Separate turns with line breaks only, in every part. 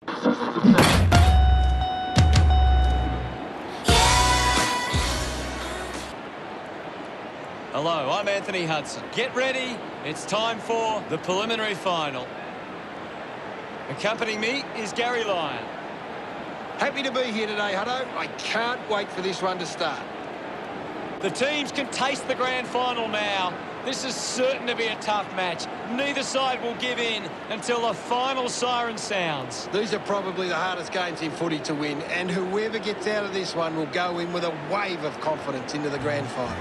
Hello, I'm Anthony Hudson. Get ready, it's time for the preliminary final. Accompanying me is Gary Lyon.
Happy to be here today, Hutto. I can't wait for this one to start.
The teams can taste the grand final now. This is certain to be a tough match. Neither side will give in until the final siren sounds.
These are probably the hardest games in footy to win, and whoever gets out of this one will go in with a wave of confidence into the grand final.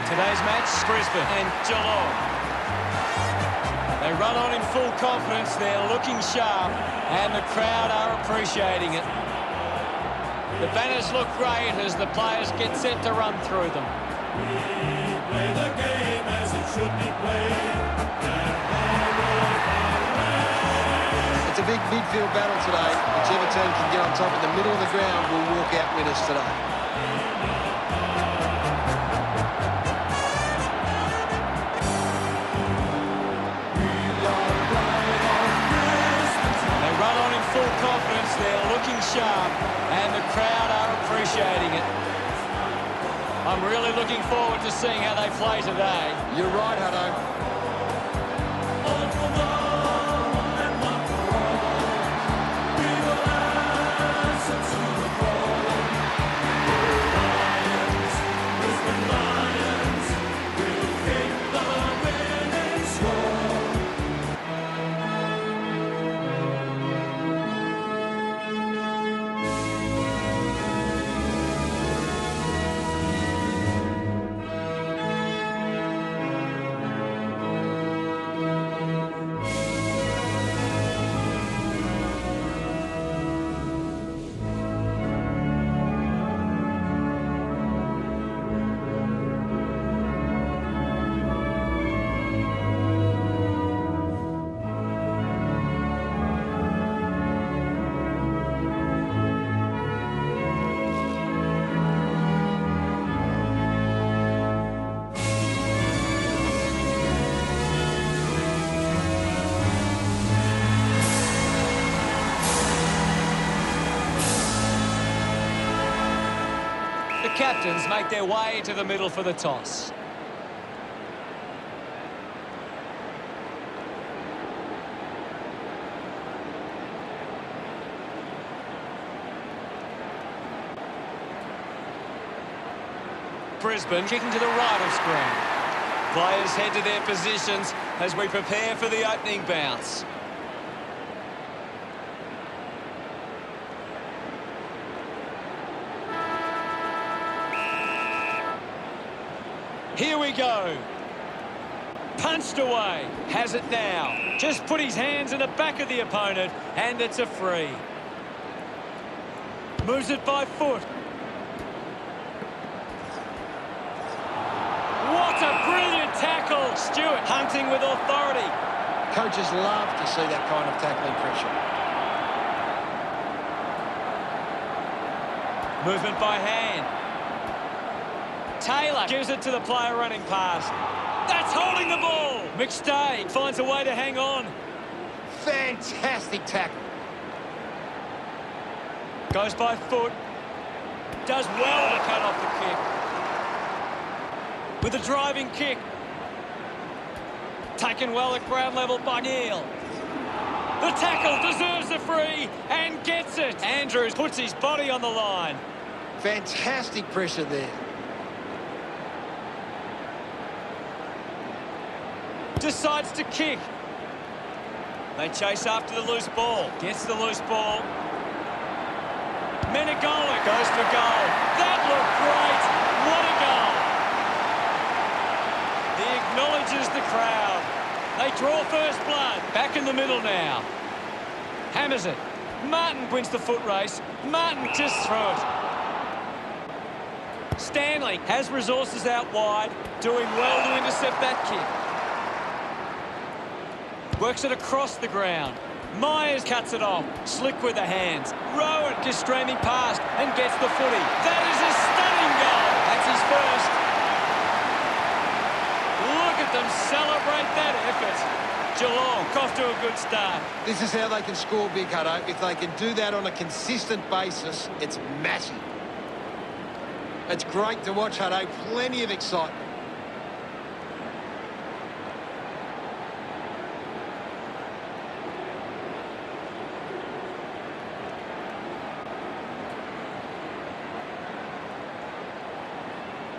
Today's match, Brisbane and Geelong. They run on in full confidence, they're looking sharp, and the crowd are appreciating it. The banners look great as the players get set to run through them.
We play the game as it should be played.
It's a big midfield battle today. Whichever team can get on top in the middle of the ground will walk out winners today.
Full confidence, they're looking sharp, and the crowd are appreciating it. I'm really looking forward to seeing how they play today.
You're right, Hutto.
The captains make their way to the middle for the toss. Brisbane kicking to the right of screen. Players head to their positions as we prepare for the opening bounce. Here we go. Punched away. Has it now. Just put his hands in the back of the opponent, and it's a free. Moves it by foot. What a brilliant tackle. Stewart hunting with authority.
Coaches love to see that kind of tackling pressure.
Movement by hand. Taylor gives it to the player running past. That's holding the ball. McStay finds a way to hang on.
Fantastic tackle.
Goes by foot. Does well to cut off the kick. With a driving kick. Taken well at ground level by Neal. The tackle deserves the free and gets it. Andrews puts his body on the line.
Fantastic pressure there.
Decides to kick. They chase after the loose ball. Gets the loose ball. Menegola goes for goal. That looked great. What a goal. He acknowledges the crowd. They draw first blood. Back in the middle now. Hammers it. Martin wins the foot race. Martin just through it. Stanley has resources out wide. Doing well to intercept that kick. Works it across the ground. Myers cuts it off. Slick with the hands. Rowan just streaming past and gets the footy. That is a stunning goal. That's his first. Look at them celebrate that effort. Geelong off to a good start.
This is how they can score big, Hutto. If they can do that on a consistent basis, it's massive. It's great to watch, Hutto. Plenty of excitement.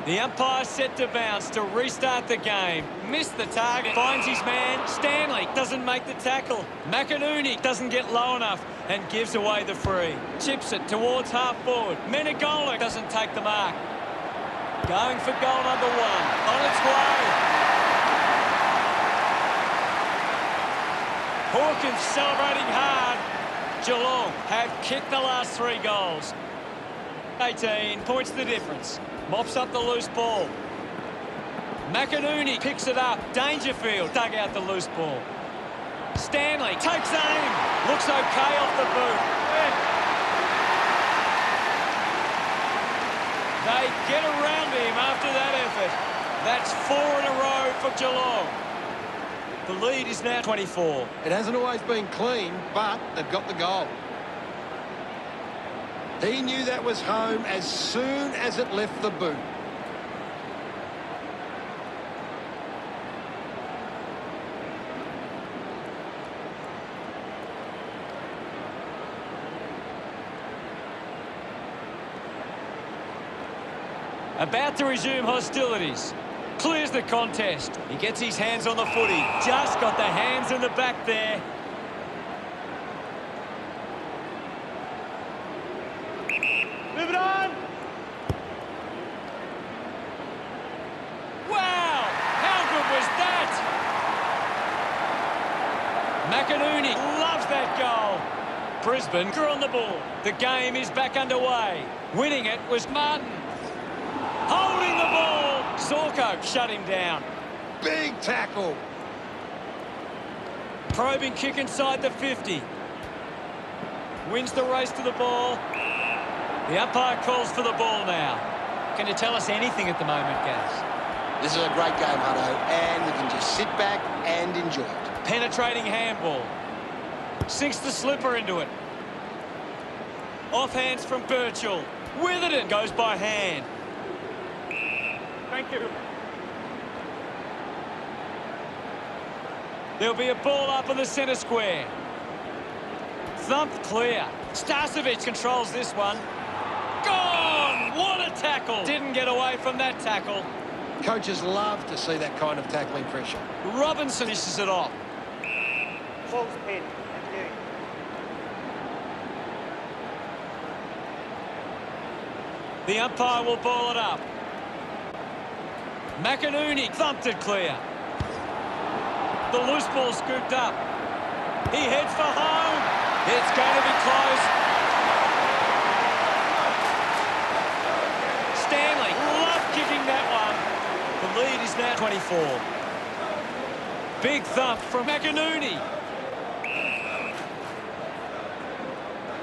The umpire set to bounce to restart the game. Missed the target. Finds his man. Stanley doesn't make the tackle. McInerney doesn't get low enough and gives away the free. Chips it towards half forward. Menegola doesn't take the mark. Going for goal number 1. On its way. Hawkins celebrating hard. Geelong have kicked the last 3 goals. 18 points the difference. Mops up the loose ball. McInerney picks it up. Dangerfield dug out the loose ball. Stanley takes aim. Looks okay off the boot. They get around him after that effort. That's 4 in a row for Geelong. The lead is now 24.
It hasn't always been clean, but they've got the goal. He knew that was home as soon as it left the boot.
About to resume hostilities. Clears the contest. He gets his hands on the footy. Just got the hands in the back there. Move it on. Wow! How good was that? McInerney loves that goal. Brisbane are on the ball. The game is back underway. Winning it was Martin. Holding the ball. Zorko shut him down.
Big tackle.
Probing kick inside the 50. Wins the race to the ball. The umpire calls for the ball now. Can you tell us anything at the moment, Gaz?
This is a great game, Hutto, and we can just sit back and enjoy it.
Penetrating handball. Sinks the slipper into it. Off hands from Birchall. With it, it goes by hand. Thank you. There'll be a ball up in the centre square. Thumped clear. Starcevic controls this one. Gone! What a tackle! Didn't get away from that tackle.
Coaches love to see that kind of tackling pressure.
Robinson finishes it off.
False pin. Thank you.
The umpire will ball it up. McInerney thumped it clear. The loose ball scooped up. He heads for home. It's going to be close. Stanley loved kicking that one. The lead is now 24. Big thump from McInerney.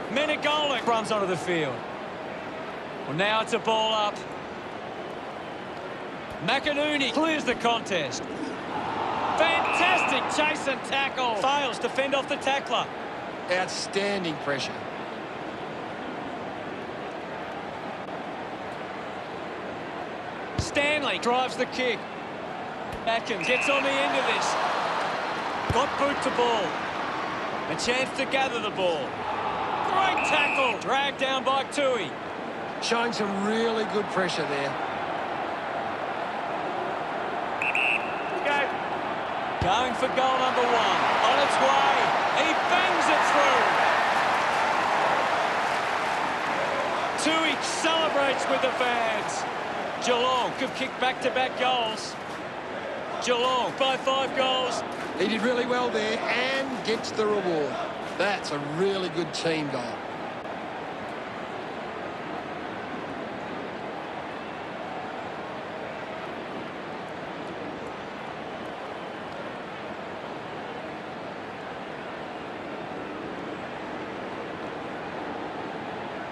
Menegola runs onto the field. Well, now it's a ball up. McInerney clears the contest. Fantastic chase and tackle. Fails to fend off the tackler.
Outstanding pressure.
Stanley drives the kick. Atkins gets on the end of this. Got boot to ball. A chance to gather the ball. Great tackle. Dragged down by Tui.
Showing some really good pressure there.
Going for goal number 1. On its way. He bangs it through. Tui celebrates with the fans. Geelong have kicked back-to-back goals. Geelong by 5 goals.
He did really well there and gets the reward. That's a really good team goal.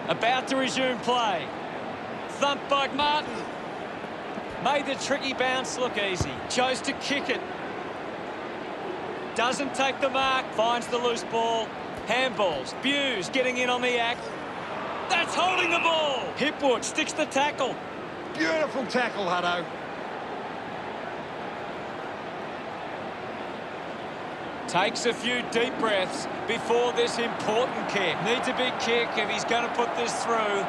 About to resume play. Thumped by Martin. Made the tricky bounce look easy. Chose to kick it. Doesn't take the mark. Finds the loose ball. Handballs. Buse getting in on the act. That's holding the ball. Hipwood sticks the tackle.
Beautiful tackle, Hutto.
Takes a few deep breaths before this important kick. Needs a big kick if he's going to put this through.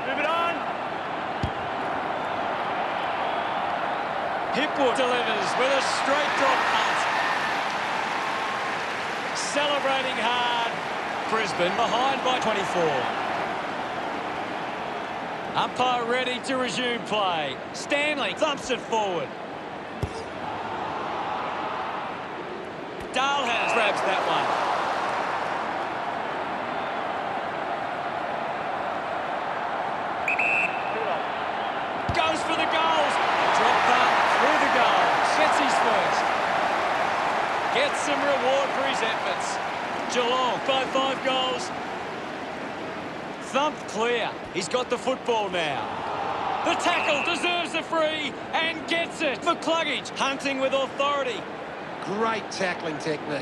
Move it on.
Hipwood delivers with a straight drop punt. Celebrating hard. Brisbane behind by 24. Umpire ready to resume play. Stanley thumps it forward. Dalhouse grabs that one. Goes for the goals. Drop punt through the goal. Gets his first. Gets some reward for his efforts. Geelong by 5 goals. Thumped clear. He's got the football now. The tackle deserves a free and gets it. McCluggage hunting with authority.
Great tackling technique.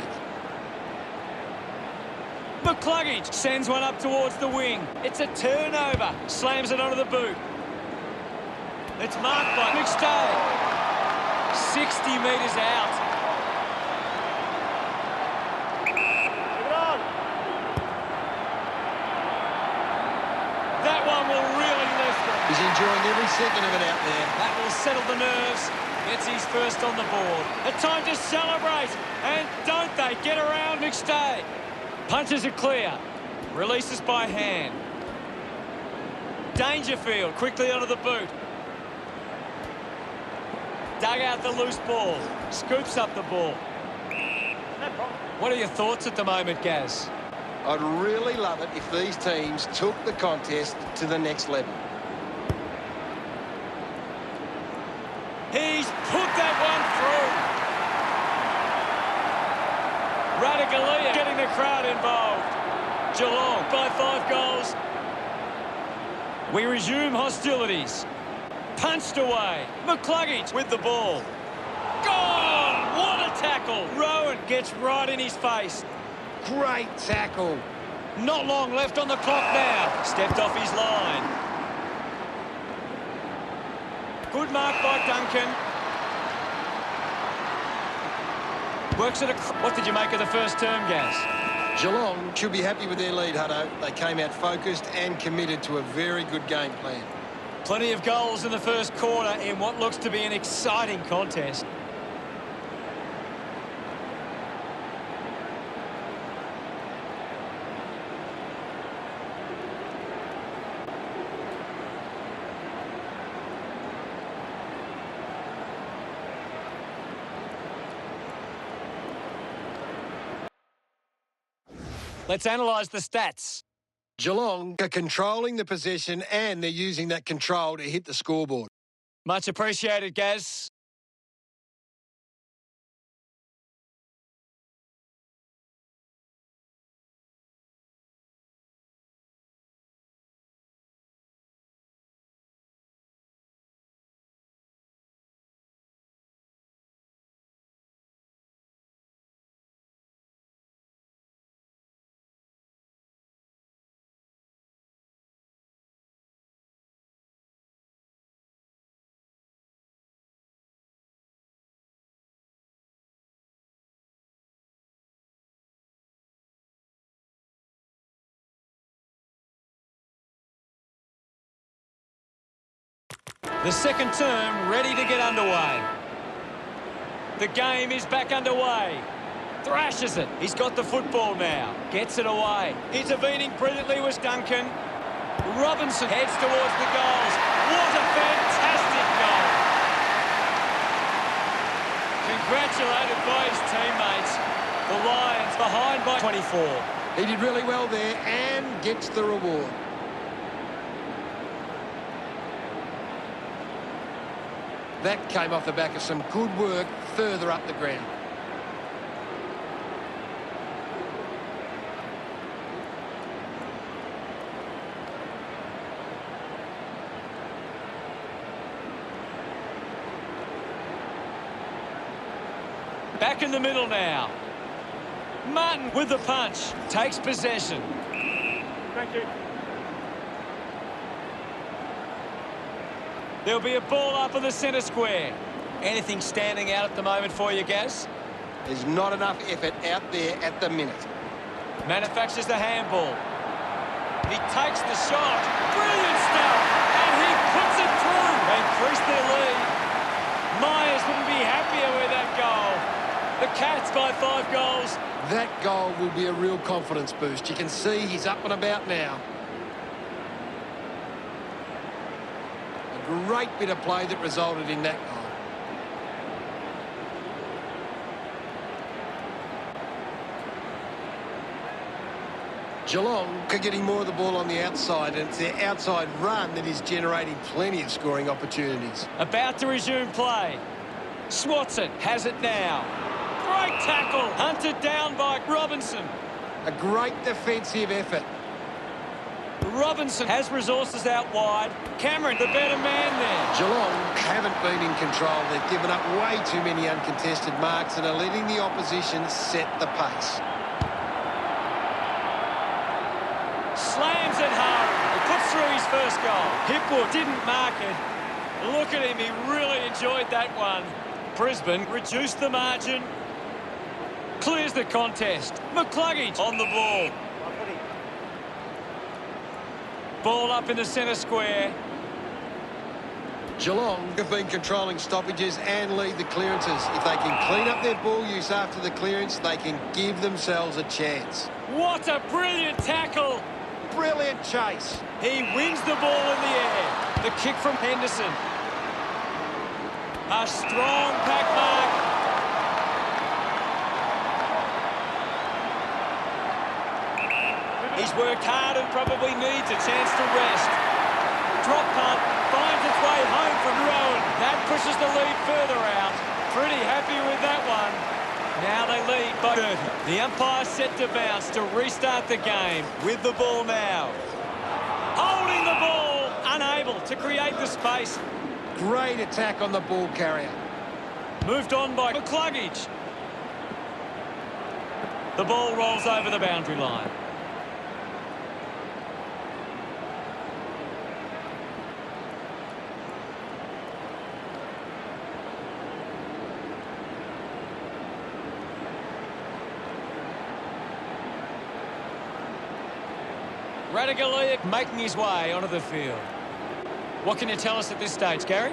McCluggage sends one up towards the wing. It's a turnover. Slams it onto the boot. It's marked by McStay. 60 metres out.
Move it on.
That one will really lift them.
He's enjoying every second of it out there.
That will settle the nerves. Gets his first on the board. A time to celebrate. And don't they get around McStay. Punches it clear. Releases by hand. Dangerfield quickly onto the boot. Dug out the loose ball. Scoops up the ball.
No problem.
What are your thoughts at the moment, Gaz?
I'd really love it if these teams took the contest to the next level.
He's put that one through. Radically getting the crowd involved. Geelong by 5 goals. We resume hostilities. Punched away. McCluggage with the ball. Gone! What a tackle. Rowan gets right in his face.
Great tackle.
Not long left on the clock now. Stepped off his line. Good mark by Duncan. Works it. What did you make of the first term, Gaz?
Geelong should be happy with their lead, Hutto. They came out focused and committed to a very good game plan.
Plenty of goals in the first quarter in what looks to be an exciting contest. Let's analyse the stats.
Geelong are controlling the possession and they're using that control to hit the scoreboard.
Much appreciated, Gaz. The second term ready to get underway. The game is back underway. Thrashes it. He's got the football now. Gets it away. Intervening brilliantly was Duncan. Robinson heads towards the goals. What a fantastic goal. Congratulated by his teammates. The Lions behind by 24.
He did really well there and gets the reward. That came off the back of some good work further up the ground.
Back in the middle now. Martin with the punch. Takes possession.
Thank you.
There'll be a ball up in the centre square. Anything standing out at the moment for you, Gaz?
There's not enough effort out there at the minute.
Manufactures the handball. He takes the shot. Brilliant stuff. And he puts it through. They increase their lead. Myers wouldn't be happier with that goal. The Cats by 5 goals.
That goal will be a real confidence boost. You can see he's up and about now. A great bit of play that resulted in that goal. Geelong are getting more of the ball on the outside, and it's their outside run that is generating plenty of scoring opportunities.
About to resume play. Swats it. Has it now. Great tackle. Hunted down by Robinson.
A great defensive effort.
Robinson has resources out wide. Cameron, the better man there.
Geelong haven't been in control. They've given up way too many uncontested marks and are letting the opposition set the pace.
Slams it hard. He puts through his first goal. Hipwood didn't mark it. Look at him. He really enjoyed that one. Brisbane reduced the margin. Clears the contest. McCluggage on the ball. Ball up in the centre square.
Geelong have been controlling stoppages and lead the clearances. If they can clean up their ball use after the clearance, they can give themselves a chance.
What a brilliant tackle.
Brilliant chase.
He wins the ball in the air. The kick from Henderson. A strong pack mark. He's worked hard and probably needs a chance to rest. Drop punt, finds its way home from Rowan. That pushes the lead further out. Pretty happy with that one. Now they lead by 30. The umpire set to bounce to restart the game with the ball now. Holding the ball, unable to create the space.
Great attack on the ball carrier.
Moved on by McCluggage. The ball rolls over the boundary line. Radaglia making his way onto the field. What can you tell us at this stage, Gary?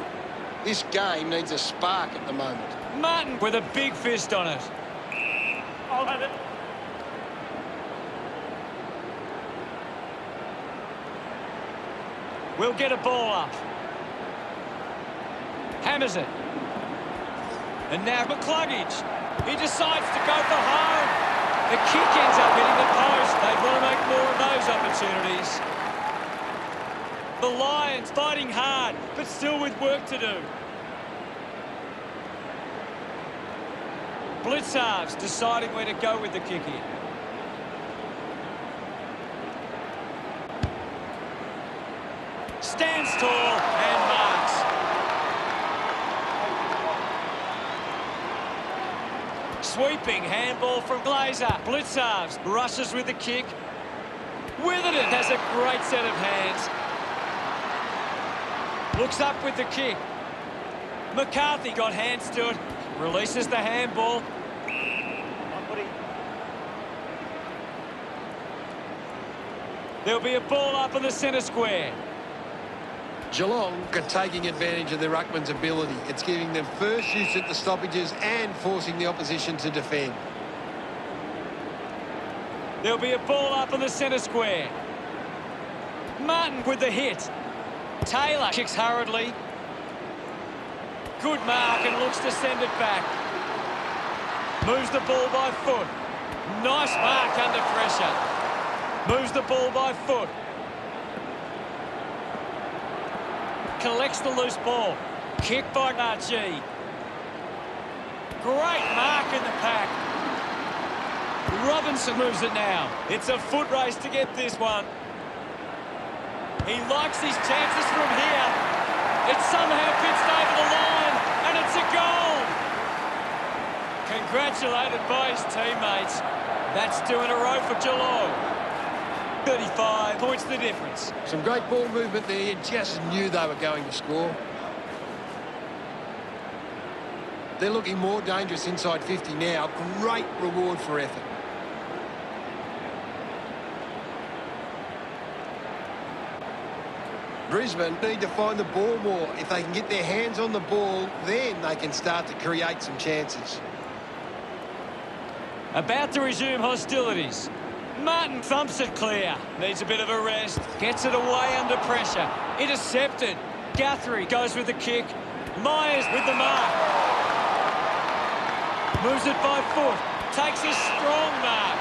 This game needs a spark at the moment.
Martin with a big fist on it.
I'll have it.
We'll get a ball up. Hammers it. And now McCluggage. He decides to go for home. The kick ends up hitting the post. They want to make more of those opportunities. The Lions fighting hard, but still with work to do. Blitz halves deciding where to go with the kick in. Stands tall and marks. Sweeping handball from Glazer. Blitz halves rushes with the kick. Witherden has a great set of hands. Looks up with the kick. McCarthy got hands to it. Releases the handball. There'll be a ball up in the centre square.
Geelong are taking advantage of their ruckman's ability. It's giving them first use at the stoppages and forcing the opposition to defend.
There'll be a ball up in the centre square. Martin with the hit. Taylor kicks hurriedly. Good mark and looks to send it back. Moves the ball by foot. Nice mark under pressure. Moves the ball by foot. Collects the loose ball. Kick by Archie. Great mark in the pack. Robinson moves it now. It's a foot race to get this one. He likes his chances from here. It's somehow pitched over the line, and it's a goal. Congratulated by his teammates. That's 2 in a row for Geelong. 35 points the difference.
Some great ball movement there. You just knew they were going to score. They're looking more dangerous inside 50 now. Great reward for effort. Brisbane need to find the ball more. If they can get their hands on the ball, then they can start to create some chances.
About to resume hostilities. Martin thumps it clear. Needs a bit of a rest. Gets it away under pressure. Intercepted. Guthrie goes with the kick. Myers with the mark. Moves it by foot. Takes a strong mark.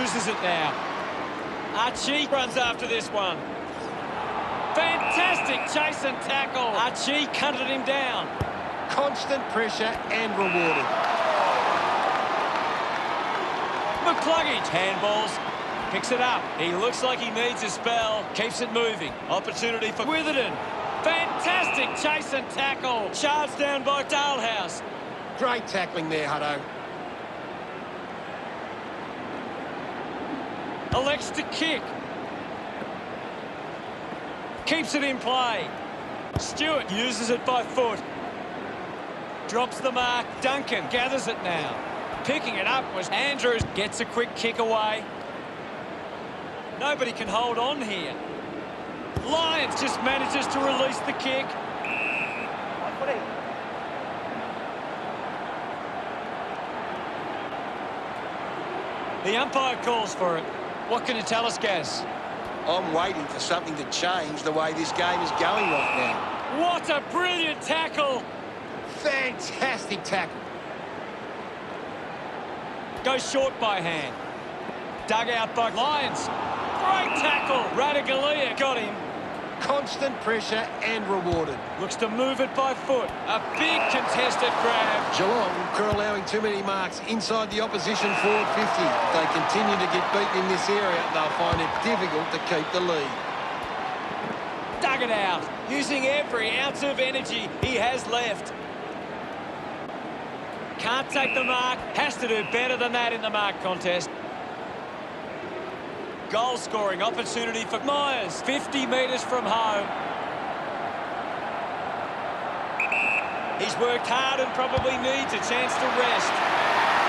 Uses it now. Archie runs after this one. Fantastic chase and tackle. Archie cutted him down.
Constant pressure and rewarded.
McCluggage handballs. Picks it up. He looks like he needs a spell. Keeps it moving. Opportunity for Witherden. Fantastic chase and tackle. Charged down by Dalehouse.
Great tackling there, Hutto.
Elects to kick. Keeps it in play. Stewart uses it by foot. Drops the mark. Duncan gathers it now. Picking it up was Andrews. Gets a quick kick away. Nobody can hold on here. Lyons just manages to release the kick. The umpire calls for it. What can you tell us, Gaz?
I'm waiting for something to change the way this game is going right now.
What a brilliant tackle!
Fantastic tackle.
Goes short by hand. Dug out by Lyons. Great tackle. Radagalia got him.
Constant pressure and rewarded.
Looks to move it by foot. A big contested grab.
Geelong are allowing too many marks inside the opposition forward 50. If they continue to get beaten in this area, they'll find it difficult to keep the lead.
Dug it out, using every ounce of energy he has left. Can't take the mark. Has to do better than that in the mark contest. Goal-scoring opportunity for Myers. 50 metres from home. He's worked hard and probably needs a chance to rest.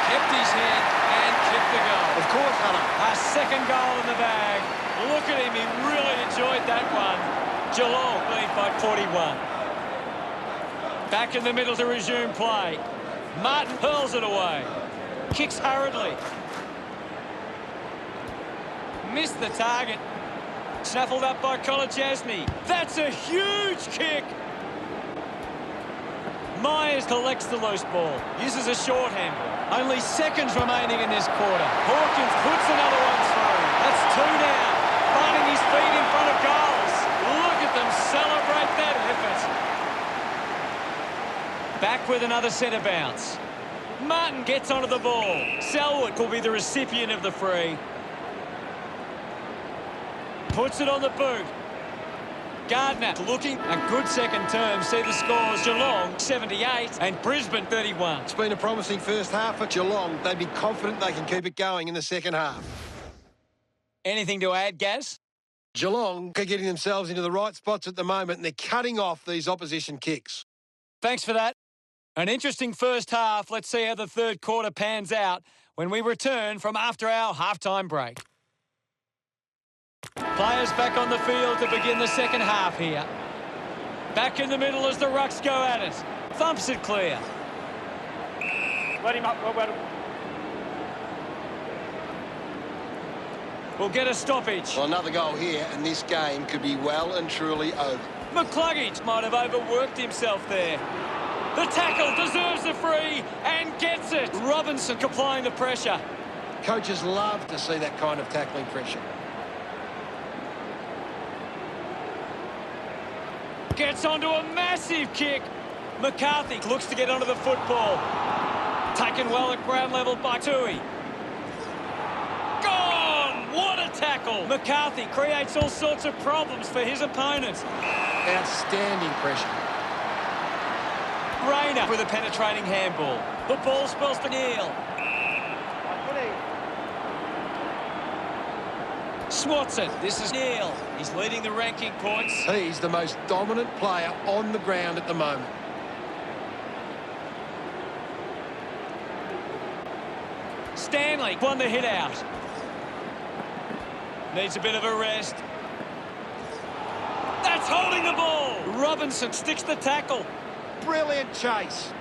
Kept his head and kicked the goal.
Of course, Hunter.
A second goal in the bag. Look at him. He really enjoyed that one. Geelong lead by 41. Back in the middle to resume play. Martin hurls it away. Kicks hurriedly. Missed the target. Snaffled up by Kolajasny. That's a huge kick. Myers collects the loose ball. Uses a short handle. Only seconds remaining in this quarter. Hawkins puts another one through. That's 2 down. Finding his feet in front of goals. Look at them celebrate that effort. Back with another centre bounce. Martin gets onto the ball. Selwood will be the recipient of the free. Puts it on the boot. Gardner looking a good second term. See the scores. Geelong 78 and Brisbane 31.
It's been a promising first half for Geelong. They'd be confident they can keep it going in the second half.
Anything to add, Gaz?
Geelong are getting themselves into the right spots at the moment and they're cutting off these opposition kicks.
Thanks for that. An interesting first half. Let's see how the third quarter pans out when we return from after our halftime break. Players back on the field to begin the second half here. Back in the middle as the Rucks go at it. Thumps it clear.
Let him up. Well,
We'll get a stoppage.
Well, another goal here and this game could be well and truly over.
McCluggage might have overworked himself there. The tackle deserves the free and gets it. Robinson applying the pressure.
Coaches love to see that kind of tackling pressure.
Gets onto a massive kick. McCarthy looks to get onto the football. Taken well at ground level by Tui. Gone! What a tackle! McCarthy creates all sorts of problems for his opponents.
Outstanding pressure.
no-brainer with a penetrating handball. The ball spells to Neil. Swats it. This is Neil. He's leading the ranking points.
He's the most dominant player on the ground at the moment.
Stanley won the hit out. Needs a bit of a rest. That's holding the ball. Robinson sticks the tackle.
Brilliant chase.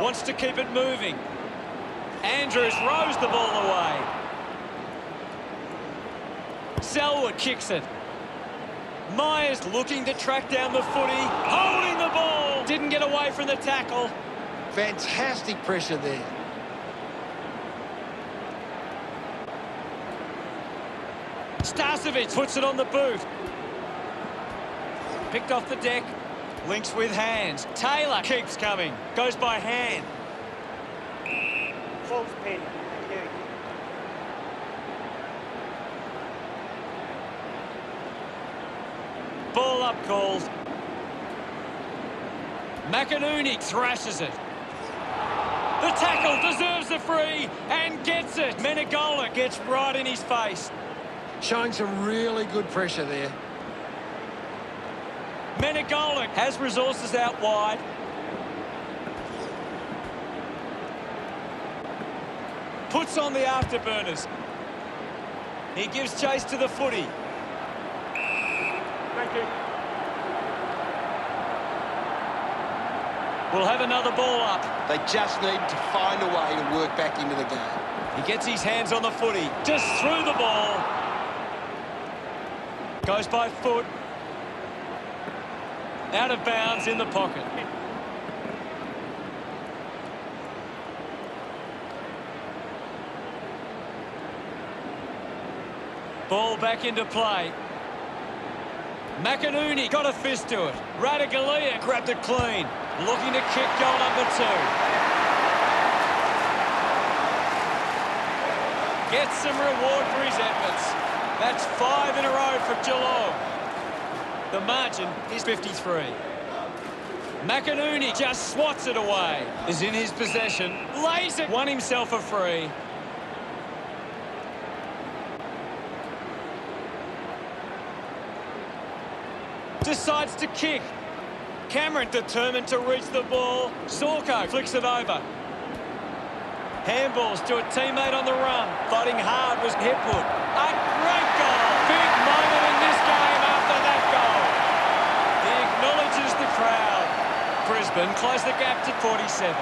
Wants to keep it moving. Andrews rows the ball away. Selwood kicks it. Myers looking to track down the footy. Holding the ball. Didn't get away from the tackle.
Fantastic pressure there.
Starcevic puts it on the boot. Picked off the deck. Links with hands. Taylor keeps coming. Goes by hand.
False pin. Thank you.
Ball up called. McInerney thrashes it. The tackle deserves the free and gets it. Menegola gets right in his face.
Showing some really good pressure there.
Menegola has resources out wide. Puts on the afterburners. He gives chase to the footy.
Thank you.
We'll have another ball up.
They just need to find a way to work back into the game.
He gets his hands on the footy. Just threw the ball. Goes by foot. Out of bounds in the pocket. Ball back into play. McInerney got a fist to it. Radaglia grabbed it clean. Looking to kick goal number 2. Gets some reward for his efforts. That's 5 in a row for Geelong. The margin is 53. McInerney just swats it away. Is in his possession. Lays it. Won himself a free. Decides to kick. Cameron determined to reach the ball. Zorko flicks it over. Handballs to a teammate on the run. Fighting hard was Hipwood. A great goal. Big moment in this game after that goal. He acknowledges the crowd. Brisbane close the gap to 47.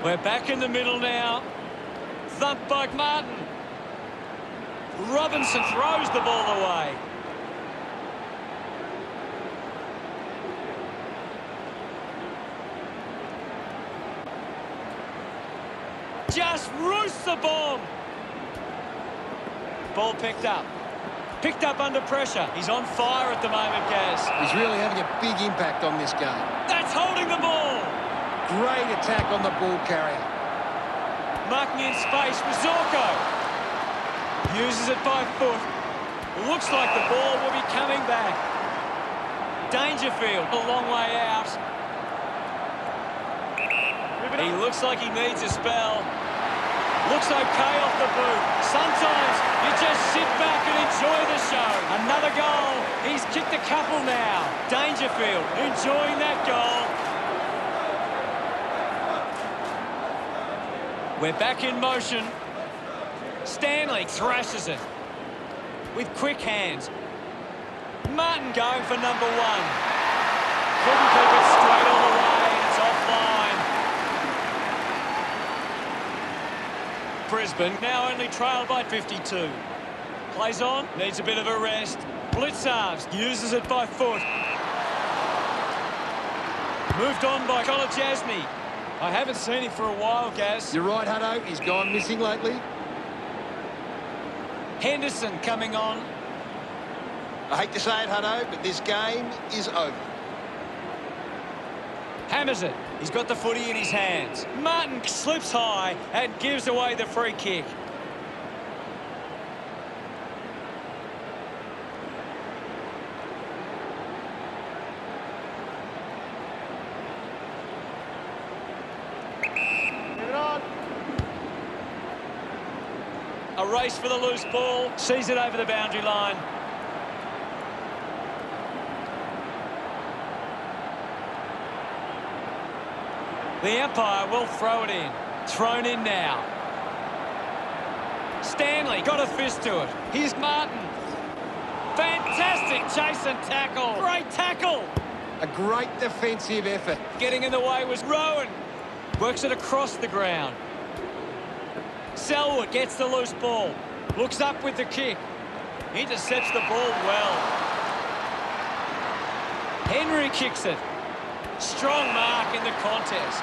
We're back in the middle now. Thumped by Martin. Robinson throws the ball away. Just roosts the bomb. Ball picked up. Picked up under pressure. He's on fire at the moment, Gaz.
He's really having a big impact on this game.
That's holding the ball.
Great attack on the ball carrier.
Marking in space for Zorko. Uses it by foot. Looks like the ball will be coming back. Dangerfield a long way out. He looks like he needs a spell. Looks okay off the boot. Sometimes you just sit back and enjoy the show. Another goal. He's kicked a couple now. Dangerfield enjoying that goal. We're back in motion. Stanley thrashes it with quick hands. Martin going for number 1. Couldn't keep it straight all the way. It's offline. Brisbane now only trailed by 52. Plays on, needs a bit of a rest. Blitzarves uses it by foot. Moved on by Kolajasny. I haven't seen him for a while, Gaz.
You're right, Hutto. He's gone missing lately.
Henderson coming on.
I hate to say it, Hutto, but this game is over.
Hammers it. He's got the footy in his hands. Martin slips high and gives away the free kick. A race for the loose ball. Sees it over the boundary line. The umpire will throw it in. Thrown in now. Stanley got a fist to it. Here's Martin. Fantastic chase and tackle. Great tackle.
A great defensive effort.
Getting in the way was Rowan. Works it across the ground. Selwood gets the loose ball. Looks up with the kick. Intercepts the ball well. Henry kicks it. Strong mark in the contest.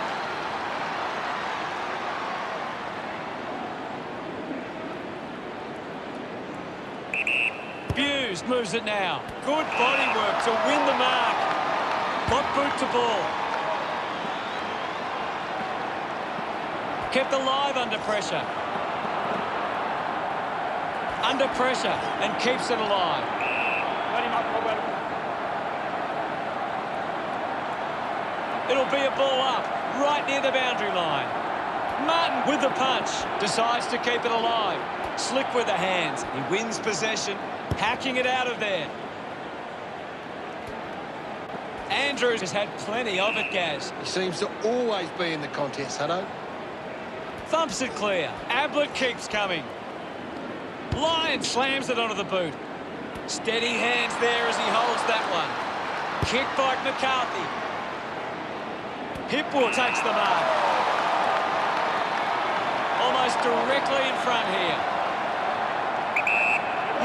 Hughes moves it now. Good body work to win the mark. Got boot to ball. Kept alive under pressure. Under pressure and keeps it alive.
Let him up, Robert.
It'll be a ball up, right near the boundary line. Martin with the punch, decides to keep it alive. Slick with the hands, he wins possession, hacking it out of there. Andrews has had plenty of it, Gaz.
He seems to always be in the contest, Hutto.
Thumps it clear. Ablett keeps coming. Lyon slams it onto the boot. Steady hands there as he holds that one. Kick by McCarthy. Hipwood takes the mark. Almost directly in front here.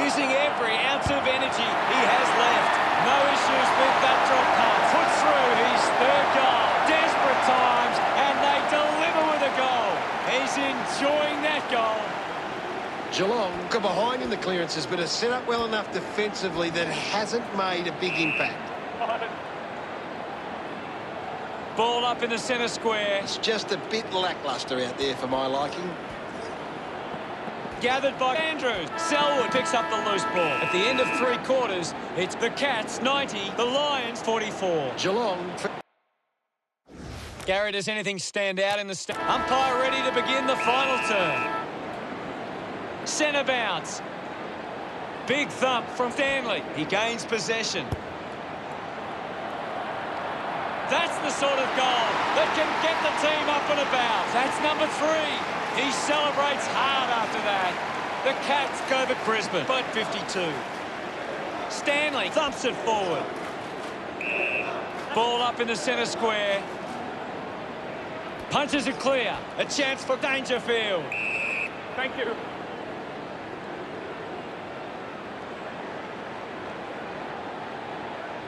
Using every ounce of energy he has left. No issues with that drop pass. Puts through his third goal. Desperate times, and they deliver with a goal. He's enjoying that goal.
Geelong got behind in the clearances, but has set up well enough defensively that hasn't made a big impact.
Ball up in the centre square.
It's just a bit lacklustre out there for my liking.
Gathered by Andrews. Selwood picks up the loose ball. At the end of 3 quarters, it's the Cats 90, the Lions 44.
Geelong.
Gary, does anything stand out in the umpire ready to begin the final turn. Centre bounce. Big thump from Stanley. He gains possession. That's the sort of goal that can get the team up and about. That's number 3. He celebrates hard after that. The Cats go to Brisbane by 52. Stanley thumps it forward. Ball up in the centre square. Punches it clear. A chance for Dangerfield.
Thank you.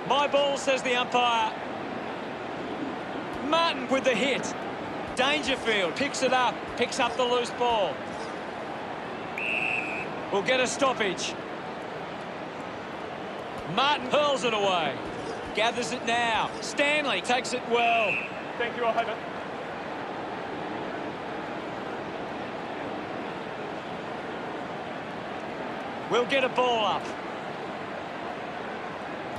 My ball, says the umpire. Martin with the hit. Dangerfield picks it up, picks up the loose ball. We'll get a stoppage. Martin hurls it away. Gathers it now. Stanley takes it well.
Thank you, I'll have it.
We'll get a ball up.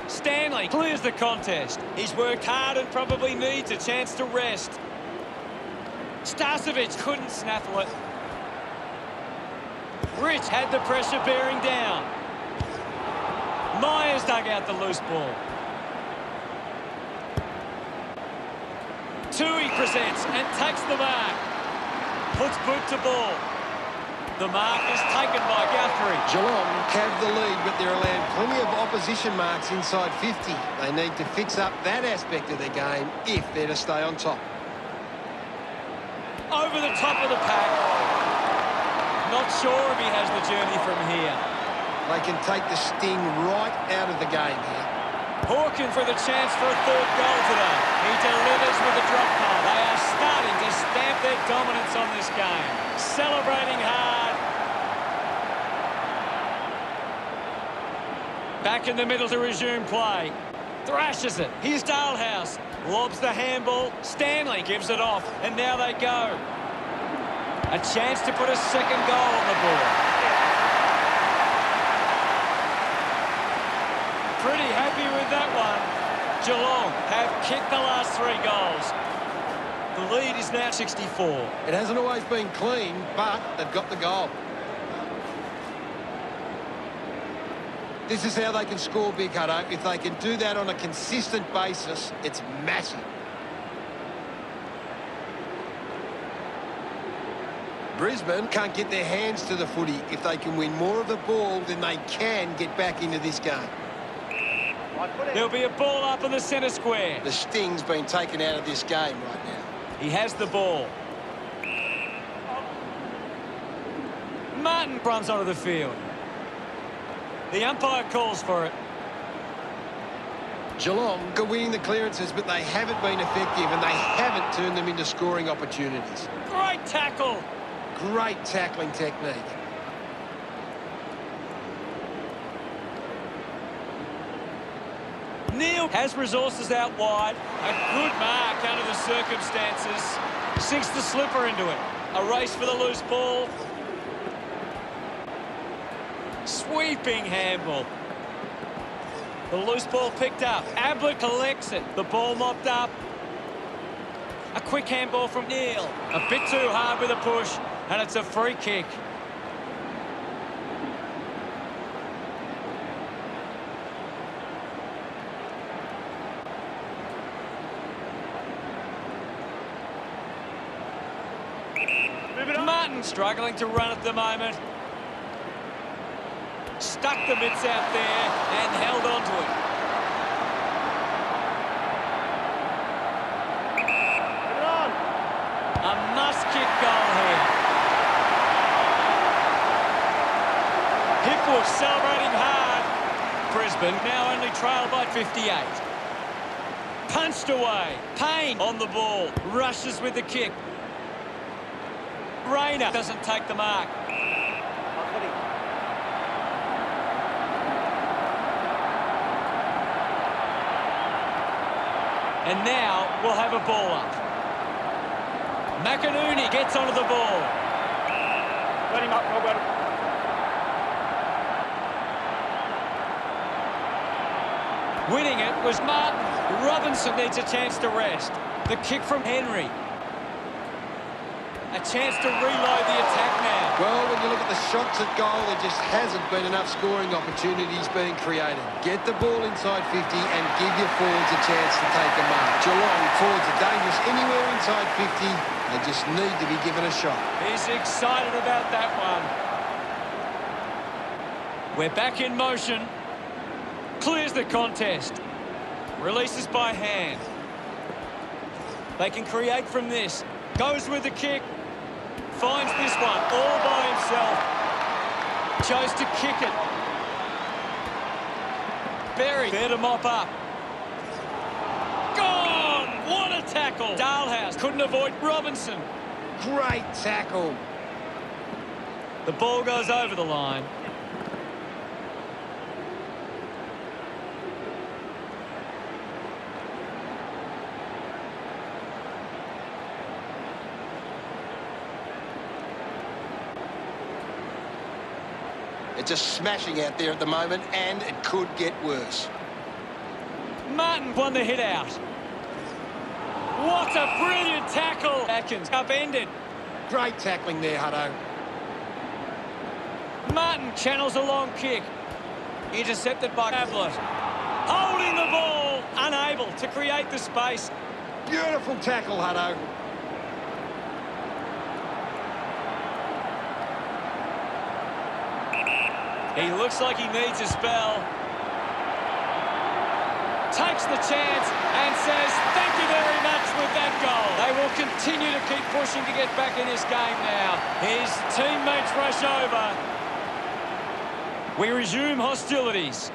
Stanley clears the contest. He's worked hard and probably needs a chance to rest. Starcevic couldn't snaffle it. Rich had the pressure bearing down. Myers dug out the loose ball. Tui presents and takes the mark. Puts boot to ball. The mark is taken by Guthrie.
Geelong have the lead, but they're allowed plenty of opposition marks inside 50. They need to fix up that aspect of their game if they're to stay on top.
Over the top of the pack. Not sure if he has the journey from here.
They can take the sting right out of the game here.
Hawkins for the chance for a 3rd goal today. He delivers with a drop pass. They are starting to stamp their dominance on this game. Celebrating hard. Back in the middle to resume play. Thrashes it. Here's Dalhouse. Lobs the handball. Stanley gives it off. And now they go. A chance to put a second goal on the board. Pretty happy with that one. Geelong have kicked the last 3 goals. The lead is now 64.
It hasn't always been clean, but they've got the goal. This is how they can score big, Hutto. If they can do that on a consistent basis, it's massive. Brisbane can't get their hands to the footy. If they can win more of the ball, then they can get back into this game.
There'll be a ball up in the centre square.
The sting's been taken out of this game right now.
He has the ball. Martin runs onto the field. The umpire calls for it.
Geelong are winning the clearances, but they haven't been effective and they haven't turned them into scoring opportunities.
Great tackle.
Great tackling technique.
Neil has resources out wide. A good mark under the circumstances. Sinks the slipper into it. A race for the loose ball. Sweeping handball. The loose ball picked up. Ablett collects it. The ball mopped up. A quick handball from Neil. A bit too hard with a push. And it's a free kick. Martin struggling to run at the moment. Stuck the mitts out there and held on to it. A must-kick goal here. Hipwood celebrating hard. Brisbane now only trail by 58. Punched away. Payne on the ball. Rushes with the kick. Rayner doesn't take the mark. And now we'll have a ball up. McInerney gets onto the ball.
Let him up, Robert.
Winning it was Martin. Robinson needs a chance to rest. The kick from Henry. A chance to reload the attack now.
Well, when you look at the shots at goal, there just hasn't been enough scoring opportunities being created. Get the ball inside 50 and give your forwards a chance to take a mark. Geelong forwards are dangerous anywhere inside 50. They just need to be given a shot.
He's excited about that one. We're back in motion. Clears the contest. Releases by hand. They can create from this. Goes with the kick. Finds this one all by himself. Chose to kick it. Berry there to mop up. Gone! What a tackle! Dalhouse couldn't avoid Robinson.
Great tackle.
The ball goes over the line.
It's just smashing out there at the moment, and it could get worse.
Martin won the hit out. What a brilliant tackle! Atkins upended.
Great tackling there, Hutto.
Martin channels a long kick. Intercepted by Ablett. Holding the ball. Unable to create the space.
Beautiful tackle, Hutto.
He looks like he needs a spell. Takes the chance and says, thank you very much with that goal. They will continue to keep pushing to get back in this game now. His teammates rush over. We resume hostilities.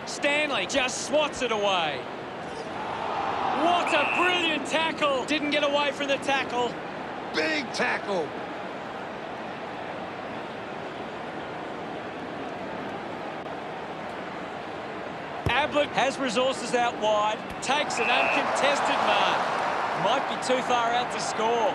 Stanley just swats it away. What a brilliant tackle. Didn't get away from the tackle.
Big tackle.
Ablett has resources out wide, takes an uncontested mark. Might be too far out to score.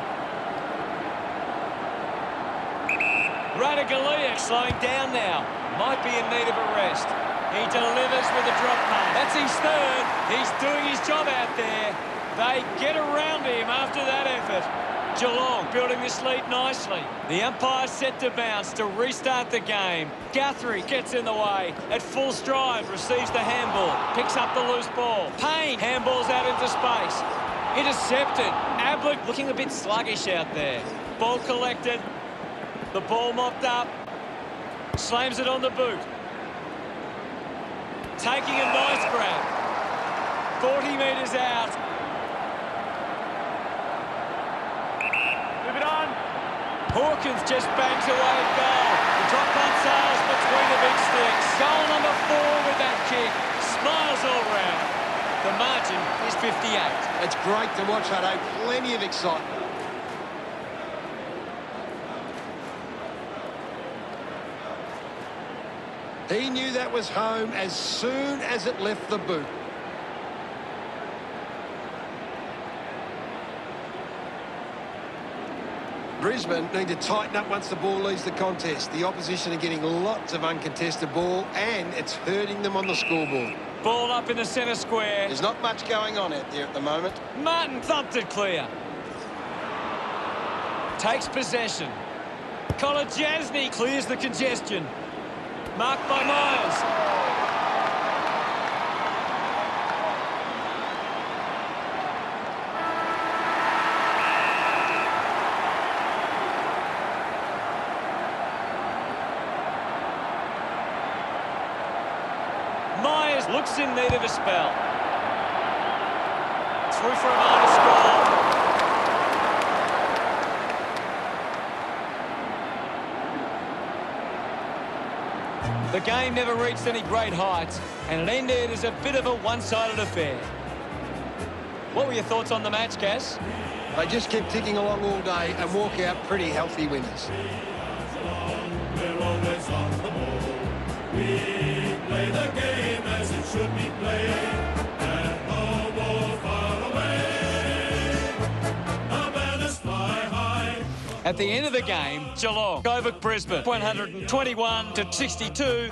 Radaglia slowing down now. Might be in need of a rest. He delivers with a drop mark. That's his third. He's doing his job out there. They get around him after that effort. Geelong building this lead nicely. The umpire set to bounce to restart the game. Guthrie gets in the way. At full stride, receives the handball. Picks up the loose ball. Payne handballs out into space. Intercepted. Ablett looking a bit sluggish out there. Ball collected. The ball mopped up. Slams it on the boot. Taking a nice grab. 40 metres out.
Move it on.
Hawkins just bangs away at goal. The drop punt sails between the big sticks. Goal number 4 with that kick. Smiles all round. The margin is 58.
It's great to watch, Hutto. Plenty of excitement. He knew that was home as soon as it left the boot. Brisbane need to tighten up once the ball leaves the contest. The opposition are getting lots of uncontested ball and it's hurting them on the scoreboard.
Ball up in the centre square.
There's not much going on out there at the moment.
Martin thumped it clear. Takes possession. Kolodjasny clears the congestion. Marked by Myers. Myers looks in need of a spell. Through for a minor score. The game never reached any great heights, and it ended as a bit of a one-sided affair. What were your thoughts on the match, Cass?
They just kept ticking along all day and walk out pretty healthy winners.
We're always on the ball. We play the game as it should be played. At home or far away. Our banners fly high.
At the end of the game, Geelong over Brisbane, 121-62.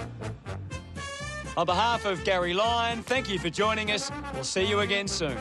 On behalf of Gary Lyon, thank you for joining us. We'll see you again soon.